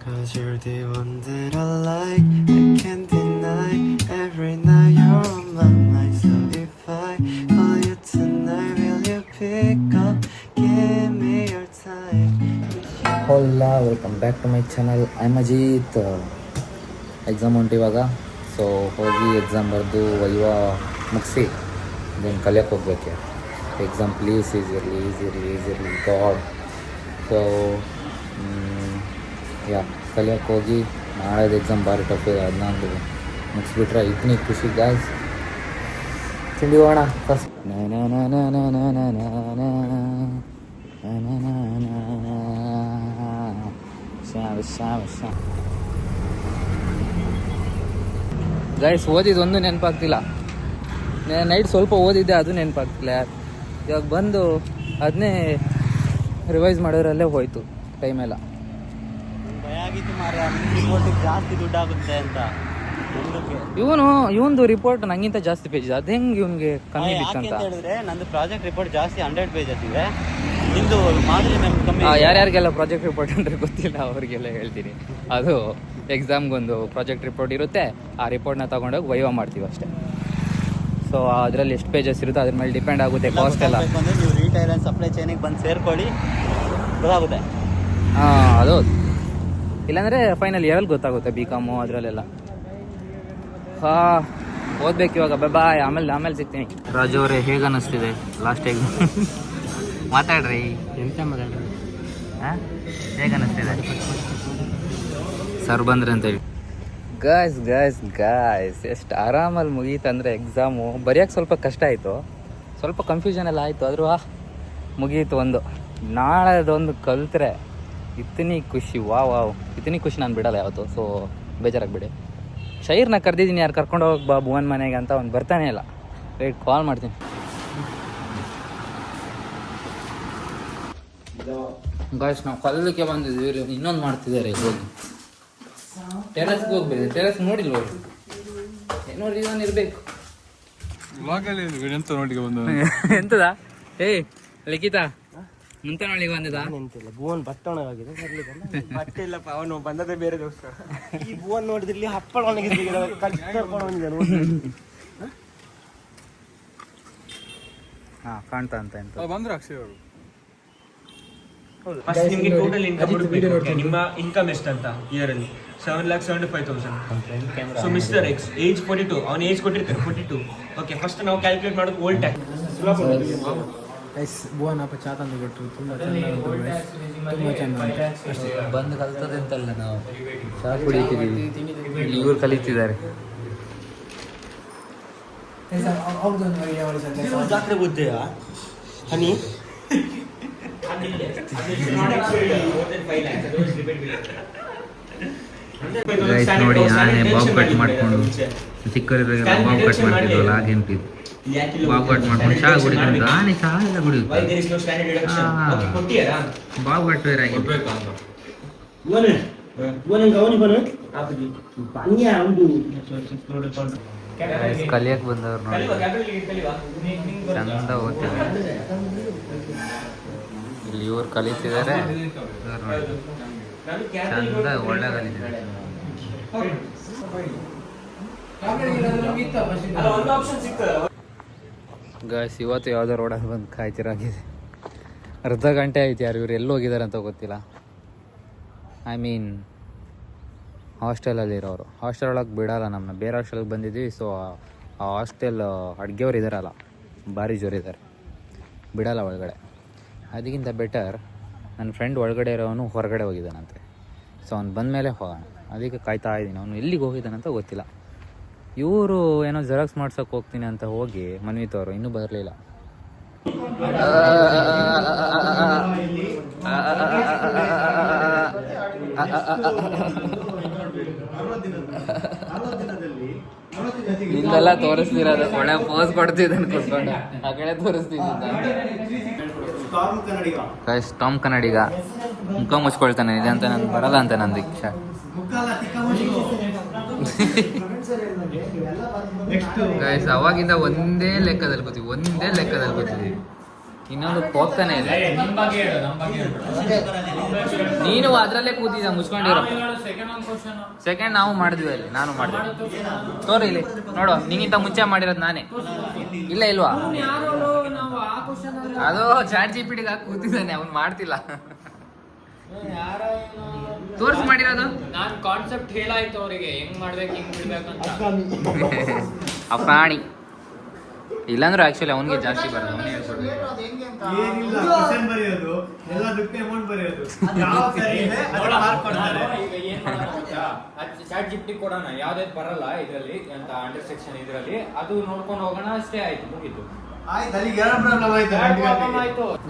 Cause you're the one that I like, I can't deny. Every night you're on my mind. So if I call you tonight, will you pick up? Give me your time. ಹೋಲ್ಲ welcome back to my channel. I am Ajith. Exam ಉಂಟು ಇವಾಗ, so ಹೋಗಿ exam ಬರೆದು viva ಮುಗಿಸಿ then ಕಲಿಯೋಕ್ಕೆ ಹೋಗ್ಬೇಕು. Exam please ಈಸಿರ್ಲಿ god. So yeah ಕಲಿಯೋಕ್ಕೆ ಹೋಗಿ ನಾಳೆದು ಎಕ್ಸಾಮ್ ಭಾರಿ ಟಫ್ ಇದೆ. ಅದನ್ನ ಒಂದು ಮುಗಿಸ್ಬಿಟ್ರೆ ಇತನಿ ಖುಷಿ ಗಾಯ್ಸ್. ತಿಂಡಿ ಹೋಗೋಣ ಫಸ್ಟ್. ಗೈಸ್ ಓದಿದ್ದೊಂದು ನೆನಪಾಗ್ತಿಲ್ಲ. ನೈಟ್ ಸ್ವಲ್ಪ ಓದಿದ್ದೆ, ಅದು ನೆನಪಾಗ್ತಿಲ್ಲ. ಇವಾಗ ಬಂದು ಅದನ್ನೇ ರಿವೈಸ್ ಮಾಡೋದ್ರಲ್ಲೇ ಹೋಯ್ತು ಟೈಮೆಲ್ಲ. ಭಯ ಆಗಿತ್ತು ಮಾರ್ರೆ, ರಿಪೋರ್ಟಿಗೆ ಜಾಸ್ತಿ ದುಡ್ಡಾಗುತ್ತೆ ಅಂತ. ಇವನು ರಿಪೋರ್ಟ್ ನಂಗಿಂತ ಜಾಸ್ತಿ ಪೇಜ್, ಅದು ಹೆಂಗೆ ಇವನಿಗೆ ಕಮ್ಮಿ ಬಿತ್ತಂತ ಹೇಳಿದ್ರೆ, ನಂದು ಪ್ರಾಜೆಕ್ಟ್ ರಿಪೋರ್ಟ್ ಜಾಸ್ತಿ 100 ಪೇಜಸ್ ಇದೆ, ನಿಂದು ಮಾದರಿ ಕಮ್ಮಿ. ಯಾರ್ಯಾರಿಗೆಲ್ಲ ಪ್ರಾಜೆಕ್ಟ್ ರಿಪೋರ್ಟ್ ಅಂದರೆ ಗೊತ್ತಿಲ್ಲ ಅವ್ರಿಗೆಲ್ಲ ಹೇಳ್ತೀನಿ. ಅದು ಎಕ್ಸಾಮ್ಗೊಂದು ಪ್ರಾಜೆಕ್ಟ್ ರಿಪೋರ್ಟ್ ಇರುತ್ತೆ, ಆ ರಿಪೋರ್ಟ್ನ ತೊಗೊಂಡೋಗಿ ವೈವಾ ಮಾಡ್ತೀವಿ ಅಷ್ಟೇ. ಸೊ ಅದರಲ್ಲಿ ಎಷ್ಟು ಪೇಜಸ್ ಇರುತ್ತೆ ಅದ್ರ ಮೇಲೆ ಡಿಪೆಂಡ್ ಆಗುತ್ತೆ ಕಾಸ್ಟ್ ಎಲ್ಲ. ನೀವು ರಿಟೈಲ್ ಆ್ಯಂಡ್ ಸಪ್ಲೈ ಚೈನಿಗೆ ಬಂದು ಸೇರ್ಕೊಳ್ಳಿ, ಗೊತ್ತಾಗುತ್ತೆ. ಅದು ಇಲ್ಲಾಂದರೆ ಫೈನಲ್ ಇಯರಲ್ಲಿ ಗೊತ್ತಾಗುತ್ತೆ, BCom ಅದರಲ್ಲೆಲ್ಲ. ಓದ್ಬೇಕು ಇವಾಗ. ಬಾಯ್, ಆಮೇಲೆ ಸಿಗ್ತೀನಿ. ರಾಜು ಅವರೇ, ಹೇಗೆ ಅನ್ನಿಸ್ತಿದೆ ಲಾಸ್ಟ್ ಎಕ್ಸಾಮ್? ಮಾತಾಡ್ರಿ. ಎಂತ ಮಾತಾಡ್ರಿ? ಹೇಗೆ ಅನ್ನಿಸ್ತಿದೆ? ಸರ್ ಬಂದ್ರಿ ಅಂತೇಳಿ. ಗಾಯ್ಸ್ ಎಷ್ಟು ಆರಾಮಲ್ಲಿ ಮುಗೀತಂದರೆ ಎಕ್ಸಾಮು. ಬರೆಯೋಕ್ಕೆ ಸ್ವಲ್ಪ ಕಷ್ಟ ಆಯಿತು, ಸ್ವಲ್ಪ ಕನ್ಫ್ಯೂಷನ್ ಎಲ್ಲ ಆಯಿತು, ಆದರೂ ಮುಗೀತು. ನಾಳೆದೊಂದು ಕಲ್ತ್ರೆ ಇತನಿ ಖುಷಿ. ಇತನಿ ಖುಷಿ ನಾನು ಬಿಡಲ್ಲ ಯಾವತ್ತು. ಸೊ ಬೇಜಾರಾಗ್ಬಿಡಿ. ಶೈರ್ನ ಕರೆದಿದ್ದೀನಿ, ಯಾರು ಕರ್ಕೊಂಡು ಹೋಗಿ ಬಾ ಭುವನ್ ಮನೆಗೆ ಅಂತ. ಅವ್ನು ಬರ್ತಾನೆ ಇಲ್ಲ. ವೇಟ್, ಕಾಲ್ ಮಾಡ್ತೀನಿ. ಗಾಯ್ಸ್, ನಾವು ಕಲ್ಲಕ್ಕೆ ಬಂದಿದ್ವಿ, ಇನ್ನೊಂದು ಮಾಡ್ತಿದ್ದಾರೆ. ಹೋಗಿ ಟೆರಸ್ಗೆ ಹೋಗ್ಬೇಕು. ಟೆರಸ್ ನೋಡಿಲ್ವ? ಏನೋ ರೀಸನ್ ಇರಬೇಕು. ಎಂತದ? ಲಿಖಿತಾ ಮುಂತನೊಳಗೆ ಬಂದಿದ? ಭುವನ್ ಬಟ್ಟೆ ಒಣಗಾಗಿದೆ. ಬಟ್ಟೆ ಇಲ್ಲಪ್ಪ, ಅವನು ಬಂದದೇ ಬೇರೆ ದೋಸ್ತ. ಈ ಭುವನ್ ನೋಡಿದ್ರಲ್ಲಿ ಹಪ್ಪಳ ಒಣಗಿದ್ರೆ ಕಾಣ್ತಾ ಅಂತ ಬಂದ್ರು ಅಕ್ಷಯ್ ಅವರು. ಫಸ್ಟ್ ನಿಮಗೆ ಟೋಟಲ್ ಇನ್ಕಮ್ ಹುಡುಕಬೇಕು. ನಿಮ್ಮ ಇನ್ಕಮ್ ಎಷ್ಟಂತ ಇಯರ್ ಅಲ್ಲಿ? 7,75,000. ಸೊ ಮಿಸ್ಟರ್ ಎಕ್ಸ್ ಏಜ್ 42, ಅವನ ಏಜ್ ಕೊಟ್ಟಿರ್ತಾರೆ 42. ಓಕೆ, ಫಸ್ಟ್ ನಾವು ಕ್ಯಾಲ್ಕುಲೇಟ್ ಮಾಡೋದು ಓಲ್ಡ್ ಟ್ಯಾಕ್ಸ್. ಭುವನ್ ಅಪ್ಪ ಚಾ ತಂದು ಕೊಟ್ಟರು, ತುಂಬ ಚೆನ್ನಾಗಿ ಬಂದು ಕಲ್ತದೆ ಅಂತಲ್ಲ, ನಾವು ಚಾ ಕುಡಿತೀವಿ, ಇವ್ರು ಕಲಿತಿದ್ದಾರೆ. ಜಾತ್ರೆ ಗೊತ್ತೆಯಾ ಹನಿ? ನೋಡಿ, ನಾನೇ ಬಾಬ್ ಕಟ್ ಮಾಡ್ಕೊಂಡು, ಚಿಕ್ಕವರಿದ್ದಾಗ ಬಾಬ್ ಕಟ್ ಮಾಡ್ತಿದ್ವಲ್ಲ, ಹಾಗೆಂತಿದ್ದು ಬಾಬ್ ಕಟ್ ಮಾಡ್ಕೊಂಡು ಚಹಾ ಕುಡಿಕೊಂಡು. ಆನೆ ಚಹಾ ಎಲ್ಲ ಕುಡಿಯುತ್ತೆ. ಬಾಬ್ ಕಟ್ ಬೇರೆ ಆಗಿದೆ. ಕಲಿಯಕ್ಕೆ ಬಂದವ್ರು ನೋಡಿ, ಚಂದ ಓದ್ತಿದ್ದಾರೆ. ಇಲ್ಲಿ ಇವ್ರು ಕಲಿತಿದ್ದಾರೆ, ಚಂದ ಒಳ್ಳೆ ಕಲಿತಿದ್ದಾರೆ. ಗಾಯ್ಸ್, ಇವತ್ತು ಯಾವುದೋ ರೋಡಲ್ಲಿ ಬಂದು ಕಾಯ್ತಿರಾಗಿದೆ. ಅರ್ಧ ಗಂಟೆ ಆಯ್ತು. ಯಾರು ಇವ್ರು ಎಲ್ಲಿ ಹೋಗಿದ್ದಾರೆ ಅಂತ ಗೊತ್ತಿಲ್ಲ. I mean ಹಾಸ್ಟೆಲಲ್ಲಿರೋರು. ಹಾಸ್ಟೆಲ್ ಒಳಗೆ ಬಿಡೋಲ್ಲ ನಮ್ಮನ್ನ. ಬೇರೆ ಹಾಸ್ಟೆಲ್ಗೆ ಬಂದಿದ್ವಿ. ಸೊ ಆ ಹಾಸ್ಟೆಲ್ ಅಡುಗೆಯವ್ರು ಇದ್ದಾರಲ್ಲ, ಭಾರಿ ಜೋರಿದ್ದಾರೆ, ಬಿಡೋಲ್ಲ ಒಳಗಡೆ. ಅದಕ್ಕಿಂತ ಬೆಟರ್ ನನ್ನ ಫ್ರೆಂಡ್ ಒಳಗಡೆ ಇರೋವನು ಹೊರಗಡೆ ಹೋಗಿದ್ದಾನಂತೆ. ಸೊ ಅವ್ನು ಬಂದಮೇಲೆ ಹೋಗೋಣ, ಅದಕ್ಕೆ ಕಾಯ್ತಾ ಇದ್ದೀನಿ. ಅವನು ಎಲ್ಲಿಗೆ ಹೋಗಿದ್ದಾನಂತ ಗೊತ್ತಿಲ್ಲ. ಇವರು ಏನೋ ಜೆರಾಕ್ಸ್ ಮಾಡ್ಸೋಕೆ ಹೋಗ್ತೀನಿ ಅಂತ ಹೋಗಿ ಮನ್ವಿತವರು ಇನ್ನೂ ಬರಲಿಲ್ಲ. ಇಲ್ಲೆಲ್ಲ ತೋರಿಸ್ತಿರೋದು, ಒಳ್ಳೆ ಪೋಸ್ ಕೊಡ್ತಿದ್ದಾನೆ ಕೂತ್ಕೊಂಡು, ಆ ಕಡೆ ತೋರಿಸ್ತಿದ್ದ. ಟಾಮ್ ಕನ್ನಡಿಗ ಮುಖ ಮುಚ್ಕೊಳ್ತಾನೆ. ಇದೆ ಅಂತ ನನ್ಗೆ ಬರಲ್ಲ ಅಂತ ನನ್ನ ದೀಕ್ಷಾ. ಗೈಸ್, ಅವಾಗಿಂದ ಒಂದೇ ಲೆಕ್ಕದಲ್ಲಿ ಕೂತೀವಿ. ಇನ್ನೊಂದು ಹೋಗ್ತಾನೆ ಇದೆ. ನೀನು ಅದ್ರಲ್ಲೇ ಕೂತಿದ್ದ ಮುಚ್ಕೊಂಡಿರೋ. ಸೆಕೆಂಡ್ ನಾವು ಮಾಡಿದ್ವಿ ಅಲ್ಲಿ, ನಾನು ಮಾಡಿದೆ. ತೋರಿ ಇಲ್ಲಿ ನೋಡು, ನಿಂಗಿಂತ ಮುಂಚೆ ಮಾಡಿರೋದು ನಾನೇ. ಇಲ್ಲ ಇಲ್ವಾ? ಅದು ಚಾಟ್ ಜಿ ಪಿ ಟಿಗೆ ಹಾಕಿ ಕೂತಿದ್ದಾನೆ, ಅವ್ನು ಮಾಡ್ತಿಲ್ಲ. ತೋರ್ಸ್ ಮಾಡಿರೋದು ನಾನು ಕಾನ್ಸೆಪ್ಟ್ ಹೇಳಾಯ್ತು ಅವರಿಗೆ, ಹೆಂಗ್ ಮಾಡ್ಬೇಕು ಹೆಂಗ್ ಬಿಡ್ಬೇಕಂತ. ಅಫ್ರಾಣಿ ಇಲ್ಲಾಂದ್ರೆ ಆಕ್ಚುಲಿ ಅವನಿಗೆ ಜಾಸ್ತಿ ಬರೋದು. ಚಾಟ್ ಜಿಪ್ಟಿ ಕೊಡೋಣ, ಯಾವ್ದಾದ್ರು ಬರಲ್ಲ ಇದರಲ್ಲಿ ಅಂತ ಅಂಡರ್ ಸೆಕ್ಷನ್ ಇದರಲ್ಲಿ, ಅದು ನೋಡ್ಕೊಂಡು ಹೋಗೋಣ ಅಷ್ಟೇ. ಆಯ್ತು, ಮುಗೀತು.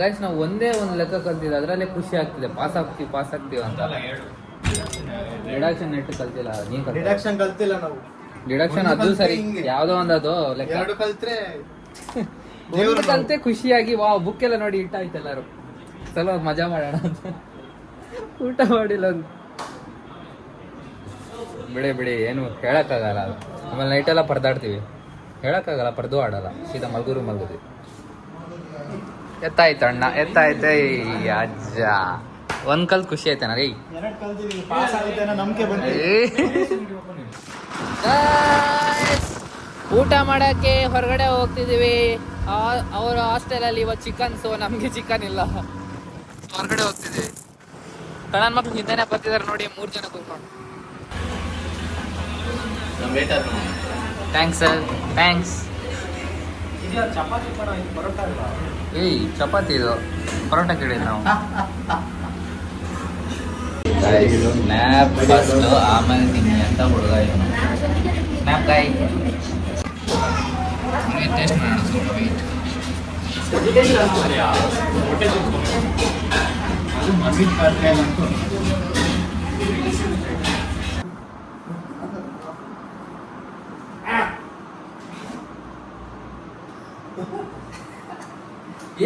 ಗೈಸ್ ನಾವು ಒಂದೇ ಒಂದು ಲೆಕ್ಕ ಕಲ್ತಿದ್ದೆ, ಅದರಲ್ಲೇ ಖುಷಿ ಆಗ್ತಿದೆ. ಪಾಸ್ ಆಗ್ತೀವಿ ಅಂತ. ಡಿಡಕ್ಷನ್ ನೆಟ್ ಕಲ್ತಿಲ್ಲ. ನೀನ್ ಡಿಡಕ್ಷನ್ ಕಲ್ತಿಲ್ಲ ನಾವು. ಡಿಡಕ್ಷನ್ ಅದು ಸರಿ, ಯಾವ್ದೋ ಒಂದು ಅದು ಲೆಕ್ಕ ಎರಡು ಕಲ್ತ್ರೆ ಒಂದು ಕಲ್ತೆ ಖುಷಿಯಾಗಿ ವಾ ಬುಕ್ ಎಲ್ಲ ನೋಡಿ ಇಟ್ಟಾಯ್ತು ಎಲ್ಲರೂ. ಸ್ವಲ್ಪ ಮಜಾ ಮಾಡೋಣ ಅಂತ. ಊಟ ಮಾಡಿಲ್ಲ ಒಂದು. ಬಿಡಿ ಏನು ಹೇಳಕ್ಕಾಗಲ್ಲ ಅದು. ಆಮೇಲೆ ನೈಟೆಲ್ಲ ಪರದಾಡ್ತೀವಿ, ಹೇಳಕ್ಕಾಗಲ್ಲ, ಪರ್ದು ಆಡಲ್ಲ, ಸೀದಾ ಮಲ್ಗುದಿ. ಎತ್ತಾಯ್ತು ಅಣ್ಣ, ಎತ್ತಾಯ್ತೆ ಅಜ್ಜ. ಒಂದ್ ಕಲ್ತ್ ಖುಷಿ ಆಯ್ತಾನ ರೀ. ಎರಡು ಕಲ್ತಿದೀವಿ, ಪಾಸ್ ಆಗುತ್ತೆ ಅನ್ನೋ ನಂಬಿಕೆ ಬಂದಿದೆ. ಊಟ ಮಾಡಕ್ಕೆ ಹೊರಗಡೆ ಹೋಗ್ತಿದೀವಿ. ಅವ್ರ ಹಾಸ್ಟೆಲಲ್ಲಿ ಇವತ್ತು ಚಿಕನ್, ಸೊ ನಮ್ಗೆ ಚಿಕನ್ ಇಲ್ಲ. ಹೊರಗಡೆ ಹೋಗ್ತಿದೀವಿ. ಕಣ್ಣನ್ ಮಕ್ಳು ಹಿಂದೆನೆ ಬರ್ತಿದಾರೆ ನೋಡಿ, 3 ಜನ ಕೂತ್ಕೊಂಡು. Thanks sir, thanks. ಚಪಾತಿ ಪರೋಟ ಅಲ್ವಾ? ಏಯ್ ಚಪಾತಿ ಇದು, ಪರೋಟ ಕೇಳಿದ್ ನಾವು. ಸ್ನ್ಯಾಪ್ ಫಸ್ಟ್, ಆಮೇಲೆ ತಿನ್ನಿ ಅಂತ ಹುಡುಗ ಇವನು. ಸ್ನ್ಯಾಪ್ ಕಾಯಿ ಟೇಸ್ಟ್ ಮಾಡೋಣ ಸ್ವಲ್ಪ.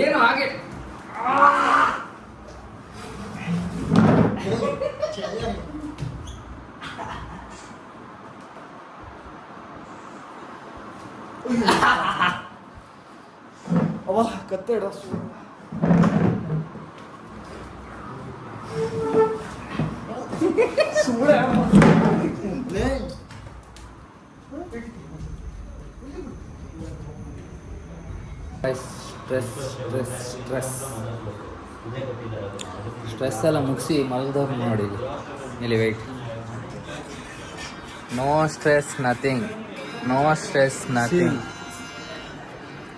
ಏನು ಹಾಗೆ ಅವ್ವ ಕತ್ತೆಡ ಸ್ಟ್ರೆಸ್ ಎಲ್ಲ ಮುಗಿಸಿ ಮಲಗಿದವ್ರು ನೋಡಿ ಇಲ್ಲಿ wait. No stress nothing, no stress nothing,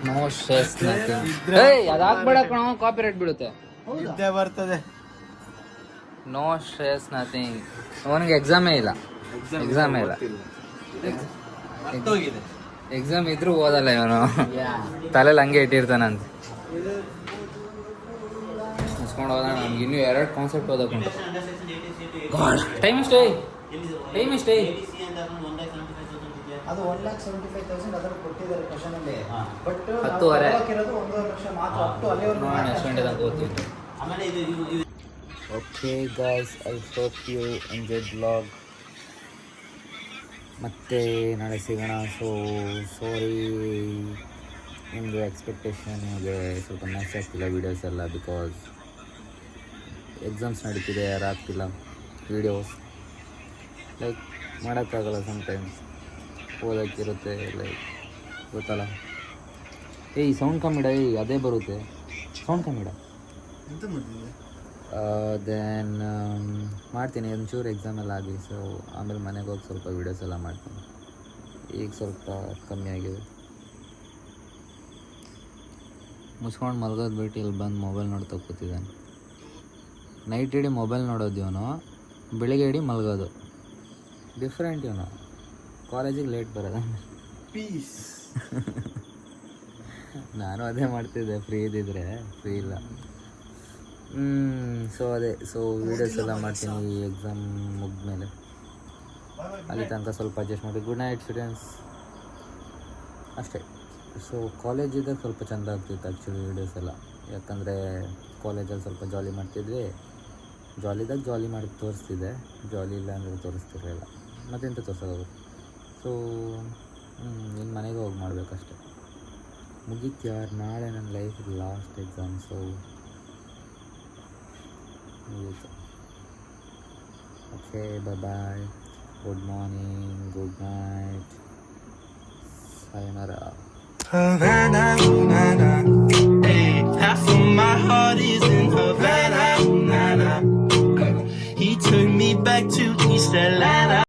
no stress nothing. ಏಯ್ ಅದಾಗ್ಬೇಡ ಕಣೋ, ಕಾಪಿರೈಟ್ ಬೀಳುತ್ತೆ. ಇದ್ದೇ ಬರ್ತದೆ. No stress nothing. ಅವನಿಗೆ ಎಕ್ಸಾಮೇ ಇಲ್ಲ. ಎಕ್ಸಾಮ್ ಇದ್ರೂ ಓದಲ್ಲ ಇವನು, ತಲೆಯಲ್ಲಿ ಹಂಗೆ ಇಟ್ಟಿರ್ತಾನಂತೆ. ಮುಸ್ಕೊಂಡು ಹೋದ. ನಮ್ಗೆ ಇನ್ನೂ 2 ಕಾನ್ಸೆಪ್ಟ್ ಓದಕ್ಕುಂಟು. ಟೈಮ್ ಎಷ್ಟೇ? ಅದು 1,75,000 ಅದರ ಕೊಟ್ಟಿದ್ದಾರೆ ಕ್ವಶನ್ ಅಲ್ಲಿ. ಬಟ್ 10:30 1,5 ಲಕ್ಷ ಮಾತ್ರ. ಅಪ್ ಟು ಅಲ್ಲಿವರೆಗೂ ನೋಡೋಣ ಎಷ್ಟು ಗಂಟೆ ತನಕ ಓದ್ತಿತ್ತು. Okay guys, I hope you enjoy blog. ಮತ್ತೆ ನಾಳೆ ಸಿಗೋಣ. ಸೊ ಸಾರಿ, ನಿಮ್ಮದು ಎಕ್ಸ್ಪೆಕ್ಟೇಷನ್ಗೆ ಸ್ವಲ್ಪ ಮ್ಯಾಚ್ ಆಗ್ತಿಲ್ಲ ವೀಡಿಯೋಸ್ ಎಲ್ಲ, ಬಿಕಾಸ್ ಎಕ್ಸಾಮ್ಸ್ ನಡೀತಿದೆ, ಯಾರಾಗ್ತಿಲ್ಲ ವೀಡಿಯೋಸ್. ಲೈಕ್ ಮಾಡೋಕ್ಕಾಗಲ್ಲ, ಸಮ್ಟೈಮ್ಸ್ ಓದೋಕ್ಕಿರುತ್ತೆ, ಲೈಕ್ ಗೊತ್ತಲ್ಲ. ಏಯ್ ಸೌಂಡ್ ಕಮ್ಮಿಡ, ಅದೇ ಬರುತ್ತೆ, ಸೌಂಡ್ ಕಮ್ಮಿಡ. ದೆನ್ ಮಾಡ್ತೀನಿ ಒಂಚೂರು ಎಕ್ಸಾಮ್ ಎಲ್ಲ ಆಗಲಿ. ಸೊ ಆಮೇಲೆ ಮನೆಗೆ ಹೋಗಿ ಸ್ವಲ್ಪ ವೀಡಿಯೋಸ್ ಎಲ್ಲ ಮಾಡ್ತೀನಿ. ಈಗ ಸ್ವಲ್ಪ ಕಮ್ಮಿ ಆಗಿದೆ. ಮುಚ್ಕೊಂಡು ಮಲ್ಗೋದು ಬಿಟ್ಟು ಇಲ್ಲಿ ಬಂದು ಮೊಬೈಲ್ ನೋಡ್ತಾ ಕೂತಿದ್ದಾನೆ. ನೈಟ್ ಇಡೀ ಮೊಬೈಲ್ ನೋಡೋದು ಇವನು, ಬೆಳಿಗ್ಗೆ ಇಡೀ ಮಲ್ಗೋದು. ಡಿಫ್ರೆಂಟ್ ಇವನು. ಕಾಲೇಜಿಗೆ ಲೇಟ್ ಬರೋದ. ಪೀಸ್. ನಾನು ಅದೇ ಮಾಡ್ತಿದ್ದೆ, ಫ್ರೀ ಇದ್ದಿದ್ರೆ. ಫ್ರೀ ಇಲ್ಲ. ಸೊ ವೀಡಿಯೋಸ್ ಎಲ್ಲ ಮಾಡ್ತೀನಿ ಈ ಎಕ್ಸಾಮ್ ಮುಗಿದ್ಮೇಲೆ. ಅಲ್ಲಿ ತನಕ ಸ್ವಲ್ಪ ಅಡ್ಜಸ್ಟ್ ಮಾಡಿ. ಗುಡ್ ನೈಟ್ ಸ್ಟೂಡೆಂಟ್ಸ್, ಅಷ್ಟೇ. ಸೊ ಕಾಲೇಜಿದ್ದಾಗ ಸ್ವಲ್ಪ ಚೆಂದ ಆಗ್ತಿತ್ತು ಆ್ಯಕ್ಚುಲಿ ವೀಡಿಯೋಸ್ ಎಲ್ಲ, ಯಾಕಂದರೆ ಕಾಲೇಜಲ್ಲಿ ಸ್ವಲ್ಪ ಜಾಲಿ ಮಾಡ್ತಿದ್ವಿ. ಜಾಲಿದಾಗ ಜಾಲಿ ಮಾಡಿ ತೋರಿಸ್ತಿದ್ದೆ, ಜಾಲಿ ಇಲ್ಲ ಅಂದರೆ ತೋರಿಸ್ತಿರಲಿಲ್ಲ. ಮತ್ತೆಂತ ತೋರಿಸೋದು. ಸೊ ಇನ್ನು ಮನೆಗೆ ಹೋಗಿ ಮಾಡಬೇಕಷ್ಟೆ. ಮುಗೀತು ಯಾರು, ನಾಳೆ ನನ್ನ ಲೈಫ್ ಲಾಸ್ಟ್ ಎಕ್ಸಾಮ್ಸು ಮುಗೀತು. Okay bye, good morning, good night, sayonara.